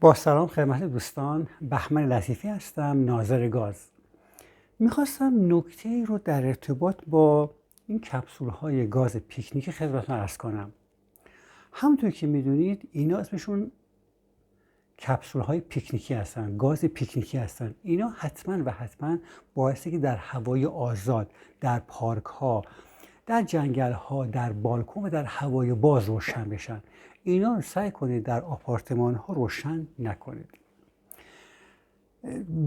با سلام خدمت دوستان، بهمن لطیفی هستم، ناظر گاز. میخواستم نکته رو در ارتباط با این کپسول های گاز پیکنیکی خدمتتون عرض کنم. همونطور که میدونید اینا اسمشون کپسول های پیکنیکی هستن، گاز پیکنیکی هستن. اینا حتما و حتما باعثه که در هوای آزاد، در پارک ها، در جنگل ها، در بالکن و در هوای باز روشن بشن. اینا رو سعی کنید در آپارتمان ها روشن نکنید.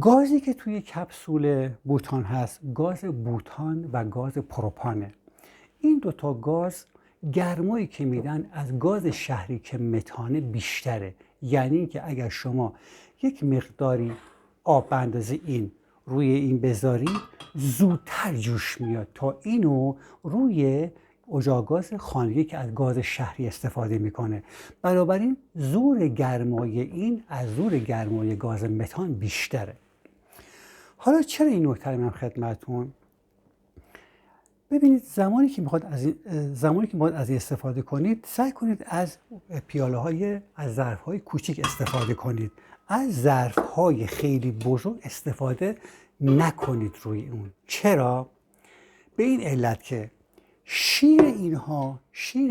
گازی که توی کپسول بوتان هست، گاز بوتان و گاز پروپانه. این دوتا گاز گرمایی که میدن از گاز شهری که متانه بیشتره. یعنی اینکه اگر شما یک مقداری آب به اندازه این روی این بذارید زودتر جوش میاد تا اینو روی اجاقگاز خانگی که از گاز شهری استفاده میکنه. بنابراین زور گرمای این از زور گرمای گاز متان بیشتره. حالا چرا این نکته رو من خدمتتون؟ ببینید زمانی که میخواد از این استفاده کنید، سعی کنید از از ظرف‌های کوچیک استفاده کنید. از ظرف‌های خیلی بزرگ استفاده نکنید روی اون. چرا؟ به این علت که شیر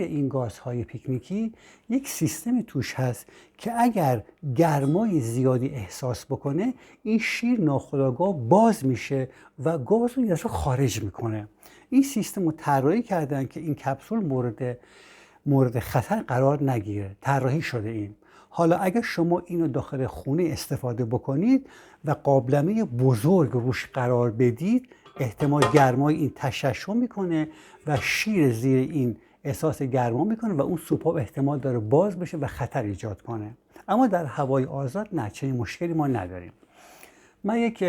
این گازهای پیکنیکی یک سیستمی توش هست که اگر گرمای زیادی احساس بکنه این شیر ناخودآگاه باز میشه و گاز رو ازش خارج میکنه. این سیستم رو طراحی کردن که این کپسول مورد خطر قرار نگیره. طراحی شده این. حالا اگر شما اینو داخل خونه استفاده بکنید و قابلمه بزرگ روش قرار بدید، احتمال گرمای این تشعشع میکنه و شیر زیر این احساس گرما میکنه و اون سوپاپ احتمال داره باز بشه و خطر ایجاد کنه. اما در هوای آزاد نه، چنین مشکلی ما نداریم. من یک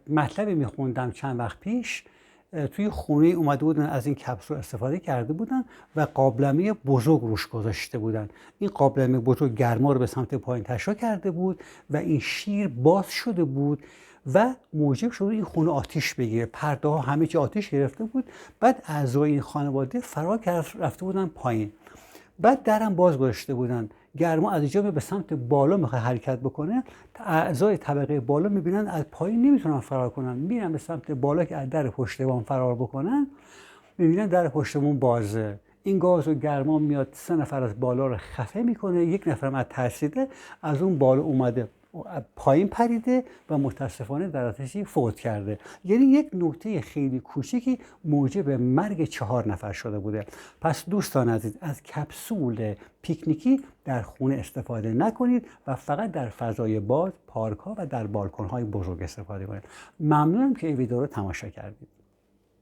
مطلبی میخوندم چند وقت پیش، توی خونه اومده بودن از این کپسول استفاده کرده بودن و قابلمه بزرگ روش گذاشته بودن. این قابلمه بزرگ گرما رو به سمت پایین تشعاع کرده بود و این شیر باز شده بود و موجب شده این خونه آتش بگیره. پرده ها همه چی آتش گرفته بود. بعد اعضای این خانواده فرار رفته بودن پایین. بعد درم باز گذاشته بودن. گرما از اینجا به سمت بالا میخواد حرکت بکنه. اعضای طبقه بالا میبینن از پایین نمیتونن فرار کنن، میرن به سمت بالا که از در پشت بام فرار بکنن. میبینن در پشت بام بازه. این گاز و گرما میاد 3 نفر از بالا رو خفه میکنه، 1 نفر از ترسیده از اون بالا اومده پایین پریده و متاسفانه در آتشی فوت کرده. یعنی یک نکته خیلی کوچیکی موجب مرگ 4 نفر شده بوده. پس دوستان عزیز، از کپسول پیکنیکی در خونه استفاده نکنید و فقط در فضای باز، پارک ها و در بالکن های بزرگ استفاده کنید. ممنونم که این ویدیو رو تماشا کردید.